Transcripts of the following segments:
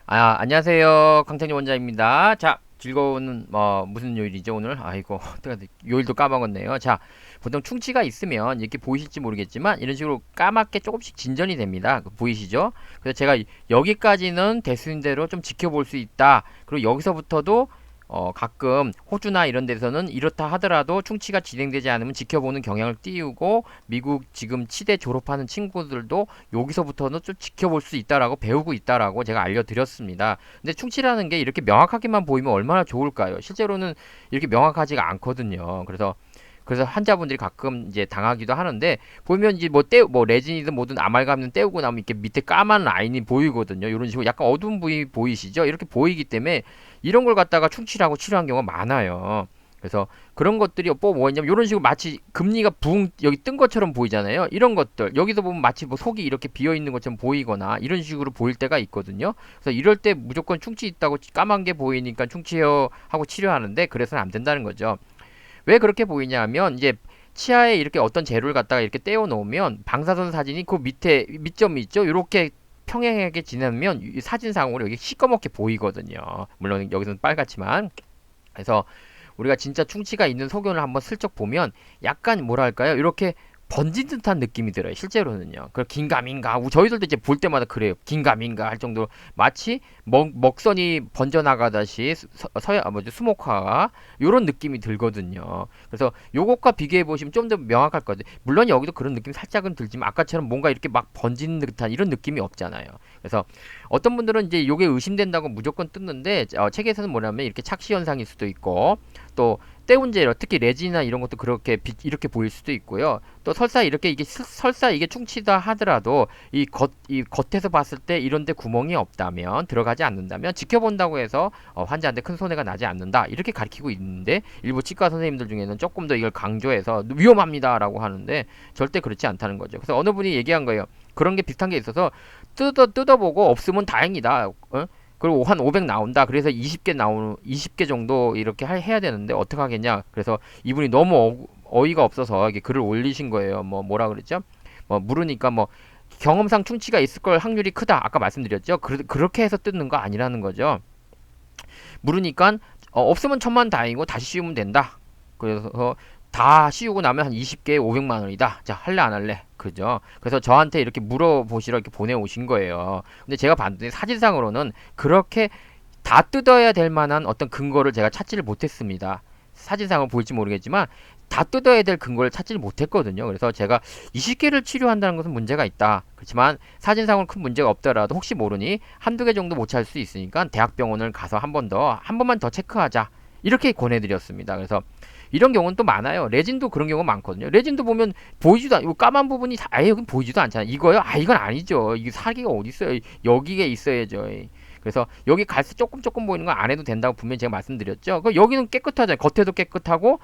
안녕하세요. 강찬희 원장입니다. 자, 즐거운, 무슨 요일이죠, 오늘? 아이고, 요일도 까먹었네요. 자, 보통 충치가 있으면 이렇게 보이실지 모르겠지만, 이런 식으로 까맣게 조금씩 진전이 됩니다. 보이시죠? 그래서 제가 여기까지는 대수인대로 좀 지켜볼 수 있다. 그리고 여기서부터도 가끔 호주나 이런 데서는 이렇다 하더라도 충치가 진행되지 않으면 지켜보는 경향을 띄우고 미국 지금 치대 졸업하는 친구들도 여기서부터는 좀 지켜볼 수 있다라고 배우고 있다라고 제가 알려드렸습니다. 근데 충치라는 게 이렇게 명확하게만 보이면 얼마나 좋을까요? 실제로는 이렇게 명확하지가 않거든요. 그래서 환자분들이 가끔 이제 당하기도 하는데 보면 이제 뭐 레진이든 뭐든 아말감은 떼우고 나면 이렇게 밑에 까만 라인이 보이거든요. 이런 식으로 약간 어두운 부위 보이시죠? 이렇게 보이기 때문에 이런 걸 갖다가 충치라고 치료한 경우가 많아요. 그래서 그런 것들이 뭐냐면 이런 식으로 마치 금리가 붕 여기 뜬 것처럼 보이잖아요. 이런 것들 여기서 보면 마치 뭐 속이 이렇게 비어 있는 것처럼 보이거나 이런 식으로 보일 때가 있거든요. 그래서 이럴 때 무조건 충치 있다고 까만 게 보이니까 충치요 하고 치료하는데 그래서는 안 된다는 거죠. 왜 그렇게 보이냐 하면 이제 치아에 이렇게 어떤 재료를 갖다가 이렇게 떼어 놓으면 방사선 사진이 그 밑에 밑점이 있죠. 이렇게 평행하게 지나면 사진상으로 여기 시꺼멓게 보이거든요. 물론 여기서는 빨갛지만. 그래서 우리가 진짜 충치가 있는 소견을 한번 슬쩍 보면 약간 뭐랄까요? 이렇게 번진 듯한 느낌이 들어요. 실제로는요. 그 긴가민가 저희들도 이제 볼 때마다 그래요. 긴가민가 할 정도로 마치 먹선이 번져나가다시 뭐지 수목화가 이런 느낌이 들거든요. 그래서 요것과 비교해 보시면 좀 더 명확할 거예요. 물론 여기도 그런 느낌이 살짝은 들지만 아까처럼 뭔가 이렇게 막 번진 듯한 이런 느낌이 없잖아요. 그래서 어떤 분들은 이제 요게 의심된다고 무조건 뜯는데 책에서는 뭐냐면 이렇게 착시 현상일 수도 있고 또 때운 재료 특히 레진이나 이런 것도 그렇게 이렇게 보일 수도 있고요. 또 설사 이렇게 이게 설사 이게 충치다 하더라도 이 겉에서 봤을 때 이런데 구멍이 없다면 들어가지 않는다면 지켜본다고 해서 환자한테 큰 손해가 나지 않는다 이렇게 가르치고 있는데 일부 치과 선생님들 중에는 조금 더 이걸 강조해서 위험합니다라고 하는데 절대 그렇지 않다는 거죠. 그래서 어느 분이 얘기한 거예요. 그런 게 비슷한 게 있어서 뜯어보고 없으면 다행이다. 그리고 한 500 나온다. 그래서 20개 정도 이렇게 해야 되는데 어떻게 하겠냐. 그래서 이분이 너무 어이가 없어서 이게 글을 올리신 거예요. 뭐라 그랬죠? 물으니까 경험상 충치가 있을 걸 확률이 크다. 아까 말씀드렸죠? 그렇게 해서 뜯는 거 아니라는 거죠. 물으니까 없으면 천만 다행이고 다시 씌우면 된다. 그래서 다 씌우고 나면 한 20개에 500만 원이다. 자, 할래 안 할래? 그죠? 그래서 저한테 이렇게 물어보시러 이렇게 보내오신 거예요. 근데 제가 봤더니 사진상으로는 그렇게 다 뜯어야 될 만한 어떤 근거를 제가 찾지를 못했습니다. 사진상을 볼지 모르겠지만 다 뜯어야 될 근거를 찾지를 못했거든요. 그래서 제가 20개를 치료한다는 것은 문제가 있다. 그렇지만 사진상으로 큰 문제가 없더라도 혹시 모르니 한두 개 정도 못 찾을 수 있으니까 대학병원을 가서 한 번만 더 체크하자. 이렇게 권해드렸습니다. 그래서 이런 경우는 또 많아요. 레진도 그런 경우가 많거든요. 레진도 보면 보이지도 않고 까만 부분이 아예 여기 보이지도 않잖아요. 이거요? 이건 아니죠. 이게 살기가 어디 있어요? 여기에 있어야죠. 그래서 여기 갈색 조금 보이는 거 안 해도 된다고 분명히 제가 말씀드렸죠. 여기는 깨끗하잖아요. 겉에도 깨끗하고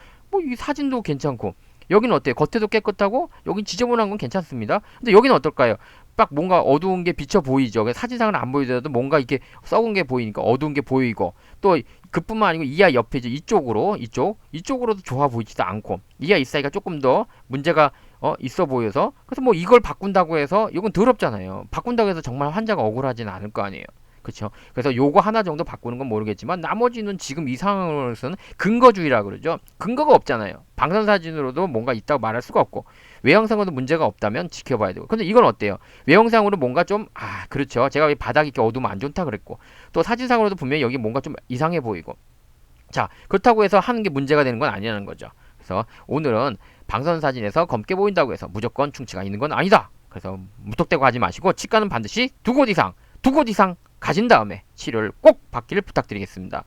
이 사진도 괜찮고 여기는 어때요? 겉에도 깨끗하고 여긴 지저분한 건 괜찮습니다. 근데 여기는 어떨까요? 딱 뭔가 어두운 게 비쳐 보이죠. 사진상은 안 보이더라도 뭔가 이렇게 썩은 게 보이니까 어두운 게 보이고 또 그뿐만 아니고 이하 옆에 이쪽으로도 좋아 보이지도 않고 이하 이 사이가 조금 더 문제가 있어 보여서 그래서 이걸 바꾼다고 해서 이건 더럽잖아요. 바꾼다고 해서 정말 환자가 억울하지는 않을 거 아니에요. 그렇죠. 그래서 요거 하나 정도 바꾸는 건 모르겠지만 나머지는 지금 이 상황으로서는 근거주의라 그러죠. 근거가 없잖아요. 방사선사진으로도 뭔가 있다고 말할 수가 없고 외형상으로도 문제가 없다면 지켜봐야 되고. 근데 이건 어때요? 외형상으로 뭔가 좀 그렇죠. 제가 왜 바닥이 이렇게 어두우면 안 좋다 그랬고 또 사진상으로도 분명히 여기 뭔가 좀 이상해 보이고 자 그렇다고 해서 하는 게 문제가 되는 건 아니라는 거죠. 그래서 오늘은 방사선사진에서 검게 보인다고 해서 무조건 충치가 있는 건 아니다. 그래서 무턱대고 하지 마시고 치과는 반드시 두 곳 이상 가진 다음에 치료를 꼭 받기를 부탁드리겠습니다.